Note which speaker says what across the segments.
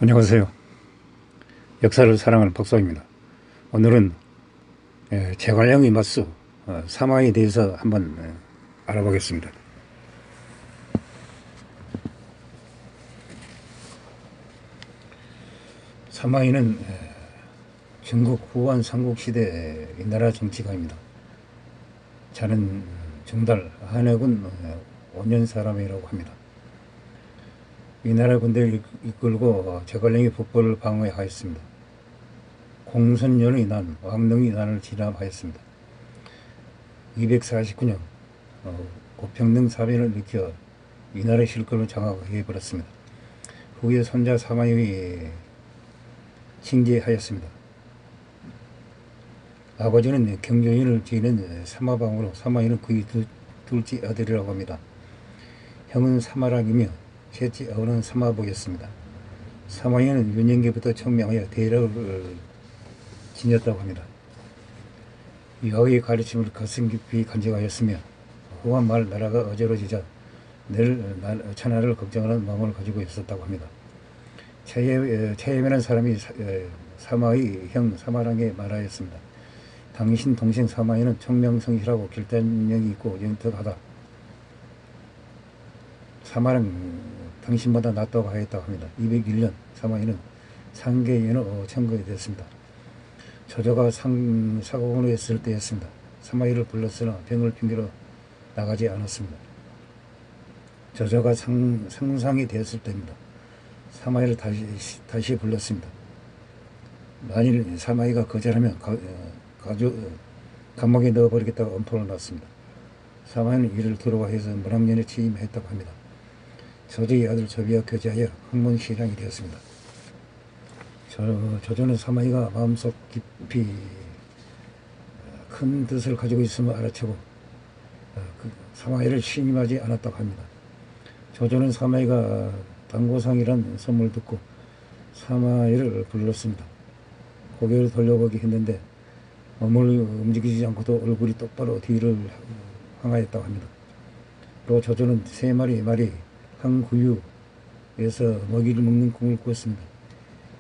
Speaker 1: 안녕하세요. 역사를 사랑하는 박사입니다. 오늘은 제갈량의 맞수 사마에 대해서 한번 알아보겠습니다. 사마이는 중국 후한 삼국시대 이 나라 정치가입니다. 자는 정달 한해군 5년 사람이라고 합니다. 이 나라 군대를 이끌고 제갈량이 북부를 방어하였습니다. 공선년의 난, 왕릉의 난을 진압하였습니다. 249년 고평릉 사변을 일으켜 이 나라의 실권을 장악해버렸습니다. 후에 손자 사마이의 칭제하였습니다. 아버지는 경조인을 지낸 사마방으로 사마이는 그의 둘째 아들이라고 합니다. 형은 사마락이며 셋째 어는 사마복이었습니다. 사마이는 유년기부터 청명하여 대략을 지녔다고 합니다. 여호와의 가르침을 가슴 깊이 간직하였으며 후한 말 나라가 어지러지자 늘 천하를 걱정하는 마음을 가지고 있었다고 합니다. 체험이라는 사람이 사마의 형 사마랑에 말하였습니다. 당신 동생 사마이는 청명성실하고 결단력이 있고 영특하다. 사마랑 당신보다 낫다고 하였다고 합니다. 201년 사마이는 상계인으로 천거이 되었습니다. 저자가 사고로 했을 때였습니다. 사마이를 불렀으나 병을 핑계로 나가지 않았습니다. 저자가 상상이 되었을 때입니다. 사마이를 다시 불렀습니다. 만일 사마이가 거절하면 감옥에 넣어버리겠다고 엄포를 놨습니다. 사마이는 이를 두려워해서 문학년에 취임했다고 합니다. 저자의 아들 저비와 교제하여 학문시장이 되었습니다. 저자는 사마이가 마음속 깊이 큰 뜻을 가지고 있음을 알아채고 사마이를 신임하지 않았다고 합니다. 저자는 사마이가 당고상이란 소문을 듣고 사마이를 불렀습니다. 고개를 돌려보기 했는데 몸을 움직이지 않고도 얼굴이 똑바로 뒤를 향하였다고 합니다. 또 저자는 세 마리 말이 한 구유에서 먹이를 먹는 꿈을 꾸었습니다.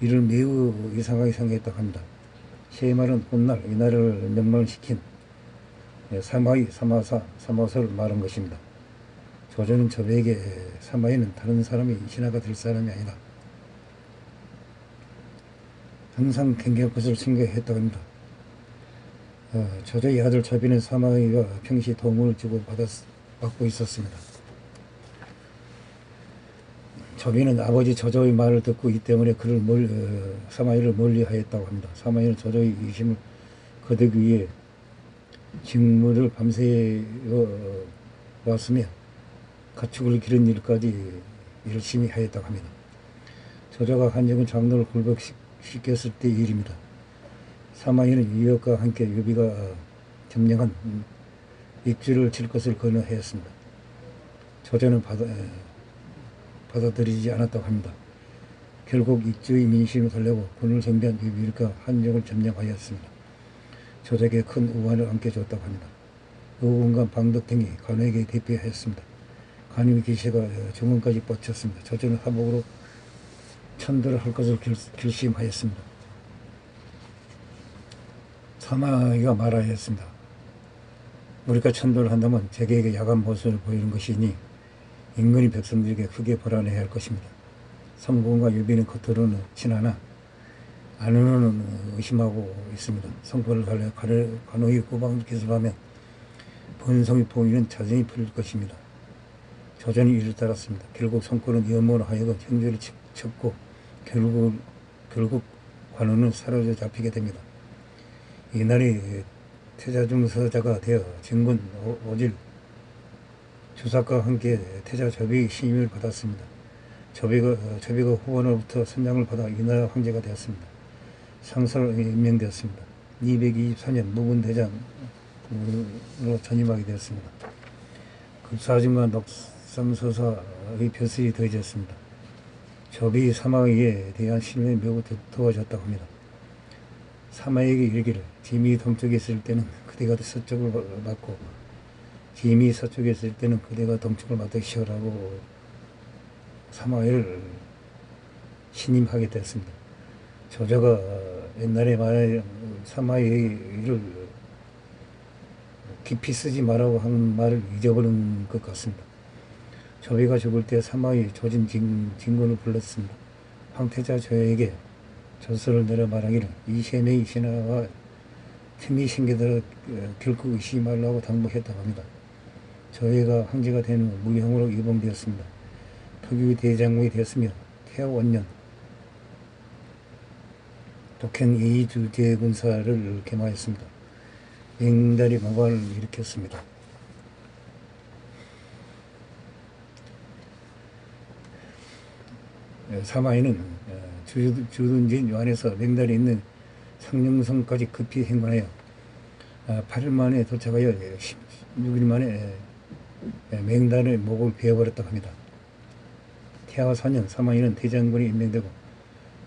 Speaker 1: 이를 매우 이상하게 생각했다고 합니다. 세 말은 훗날 이 나라를 멸망시킨 사마이, 사마사를 말한 것입니다. 저자는 저에게 사마이는 다른 사람이 신하가 될 사람이 아니다. 항상 경계할 것을 생각했다고 합니다. 저자의 아들 저비는 사마이가 평시 도움을 주고 받고 있었습니다. 저비는 아버지 저자의 말을 듣고 이 때문에 사마이를 멀리하였다고 합니다. 사마이는 저자의 이심을 거두기 위해 직무를 밤새 왔으며 가축을 기른 일까지 열심히 하였다고 합니다. 저자가 한정은 장로를 굴복시켰을 때 일입니다. 사마이는 유역과 함께 유비가 점령한 익주를 칠 것을 권유하였습니다. 저자는 받아들이지 않았다고 합니다. 결국 익주의 민심을 살려고 군을 정비한 유비가 한정을 점령하였습니다. 저자에게 큰 우환을 안겨줬다고 합니다. 의원과 방덕 등이 관우에게 대표하였습니다. 관우의 기세가 정원까지 뻗쳤습니다. 저자는 하복으로 천도를 할 것을 결심하였습니다. 사마이가 말하였습니다. 우리가 천도를 한다면 제게에게 야간 모습을 보이는 것이니 인근의 백성들에게 크게 불안해야 할 것입니다. 성군과 유비는 겉으로는 친하나 안으로는 의심하고 있습니다. 성포를 달려 관우의 후방을 기습하면 본성이 보이는 자전이 풀릴 것입니다. 저전이 이를 따랐습니다. 결국 성군은 여모로 하여금 형제를 쳤고 결국 관우는 사로잡혀 잡히게 됩니다. 이날이 태자중서자가 되어 진군 오질 주사과 함께 태자 저비의 신임을 받았습니다. 저비가 후원으로부터 선장을 받아 이나라 황제가 되었습니다. 상서로 임명되었습니다. 224년 무군대장으로 전임하게 되었습니다. 급사진과 녹상서사의 벼슬이 더해졌습니다. 저비의 사마이에 대한 신뢰는 매우 두터워졌다고 합니다. 사마이에게 이르기를 짐이 동쪽에 있을 때는 그대가 서쪽을 맡고 짐이 서쪽에 있을 때는 그대가 동쪽을 맡으시오라고 사마이를 신임하게 됐습니다. 저자가 옛날에 말 사마이를 깊이 쓰지 말라고 한 말을 잊어버린 것 같습니다. 저비가 죽을 때 사마이 조진 진군을 불렀습니다. 황태자 저에게 전설을 내려 말하기를 이 세 명의 신하와 틈이 생기더라도 결코 의심하지 말라고 당부했다고 합니다. 저희가 황제가 된 후 무형으로 유봉되었습니다. 특유 대장군이 되었으며 태화 원년 독행 이주대군사를 개마했습니다. 맹달이 망발을 일으켰습니다. 사마이는 주둔진 요한에서 맹달이 있는 상령성까지 급히 행군하여 8일 만에 도착하여 16일 만에 맹달의 목을 베어버렸다고 합니다. 태화 4년 사마이는 대장군이 임명되고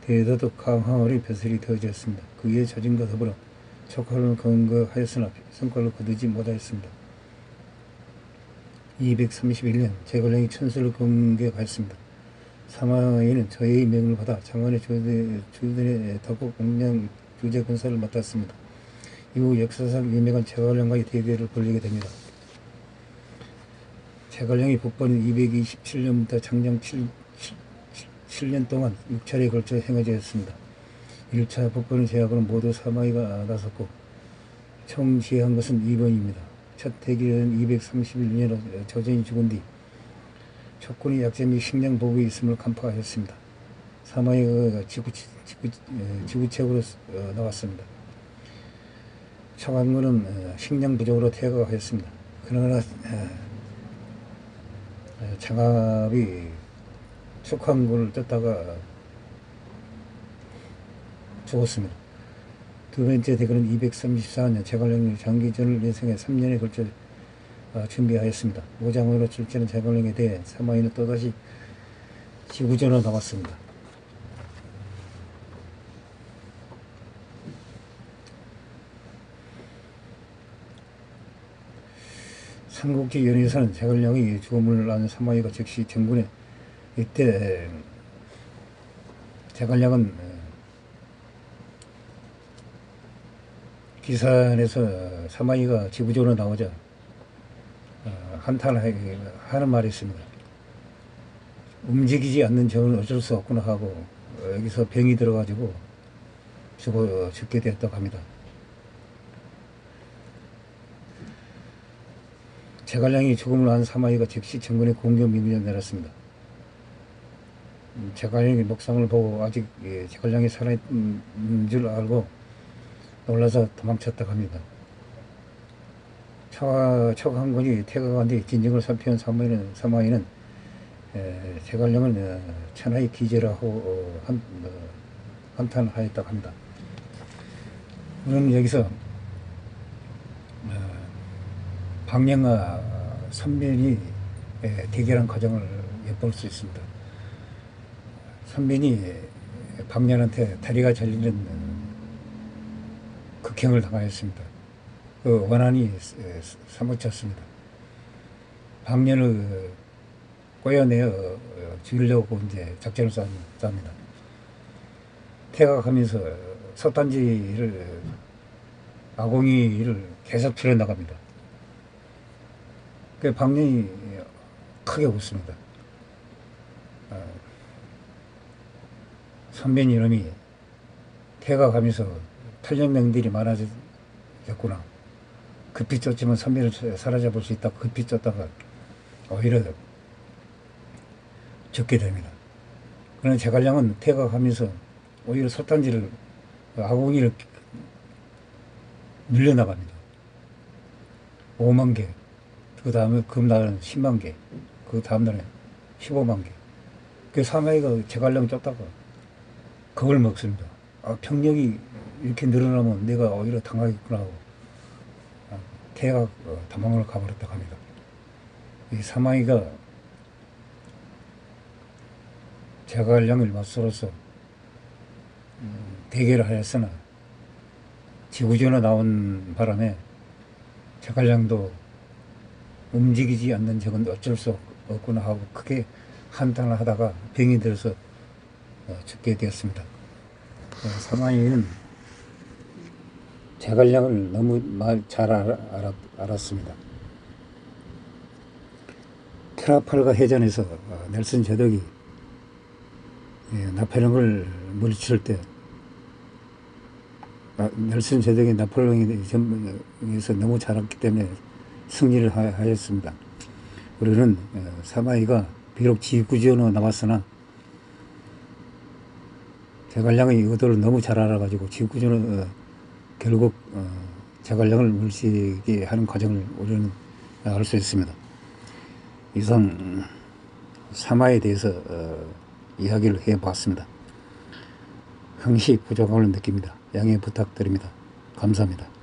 Speaker 1: 대도독 강하을의 벼슬이 되어졌습니다. 그의 자진과 더불어 촉화를 건거하였으나 성과를 거두지 못하였습니다. 231년 제갈량이 천수를 공격하였습니다. 사마이는 저의 명을 받아 장안의 주둔의 덕국 공량 주재 군사를 맡았습니다. 이후 역사상 유명한 제갈량과의 대결을 벌이게 됩니다. 제갈량이 북번인 227년부터 장량 7년 동안 6차례에 걸쳐 행해졌습니다. 1차 북번의 제약으로 모두 사마이가 나섰고 총 제한 것은 2번입니다. 첫 대결은 231년으로 조전이 죽은 뒤 촉군의 약점 및 식량 보급이 있음을 간파하였습니다. 사마이가 지구책으로 나왔습니다. 청안군은 식량 부족으로 퇴각하였습니다. 그러나 장압이 촉안군을 떴다가 죽었습니다. 두 번째 대결은 234년 제갈량이 장기전을 예상해 3년에 걸쳐 준비하였습니다. 무장으로 출전한 제갈량에 대해 사마이는 또다시 지구전으로 나왔습니다. 삼국지 연에서는 제갈량이 죽음을 난 사마이가 즉시 정군에 이때 제갈량은 기산에서 사마이가 지구전으로 나오자 한탄을 하는 말이 있습니다. 움직이지 않는 저는 어쩔 수 없구나 하고 여기서 병이 들어가지고 죽게 되었다고 합니다. 제갈량이 죽음을 난 사마이가 즉시 정군에 공격 명령을 내렸습니다. 제갈량의 목상을 보고 아직 제갈량이 살아있는 줄 알고 놀라서 도망쳤다고 합니다. 촉한군이 퇴각한 뒤 진정을 살피한 사마이는 제갈량을 천하의 기재라고 한탄하였다고 합니다. 우리는 여기서 방령과 선변이 대결한 과정을 엿볼 수 있습니다. 선변이 방령한테 다리가 잘리는 극형을 당하였습니다. 그 원한이 사무쳤습니다. 방령을 꼬여내어 죽이려고 이제 작전을 쌉니다. 퇴각하면서 솥단지를 아공이를 계속 틀어 나갑니다. 그 방령이 크게 웃습니다. 선배님 이름이 퇴각하면서 탈영명들이 많아졌구나. 급히 쫓으면 선배를 사라져볼 수 있다고 급히 쫓다가 오히려 죽게 됩니다. 그러나 제갈량은 퇴각하면서 오히려 솥단지를 아공이를 늘려나갑니다. 5만 개, 그 다음에 금날은 10만 개, 그 다음날에 15만 개. 그 사마이가 제갈량 쫓다가 겁을 먹습니다. 병력이 이렇게 늘어나면 내가 오히려 당하겠구나 하고 퇴각 도망을 가버렸다고 합니다. 이 사마이가 제갈량을 맞서로서 대결을 하였으나 지구전으로 나온 바람에 제갈량도 움직이지 않는 적은 어쩔 수 없구나 하고 크게 한탄을 하다가 병이 들어서 죽게 되었습니다. 사마이는 제갈량을 너무 잘 알았습니다. 트라팔가 해전에서 넬슨 제독이 나폴레옹을 물리칠 때 넬슨 제독이 나폴레옹에서 너무 잘 알았기 때문에 승리를 하였습니다. 우리는 사마이가 비록 지구지어로 나왔으나 제갈량의 의도를 너무 잘 알아가지고 지구지어로 결국 제갈량을 물리치게 하는 과정을 우리는 알 수 있습니다. 이상 사마에 대해서 이야기를 해봤습니다. 흥시 부족함을 느낍니다. 양해 부탁드립니다. 감사합니다.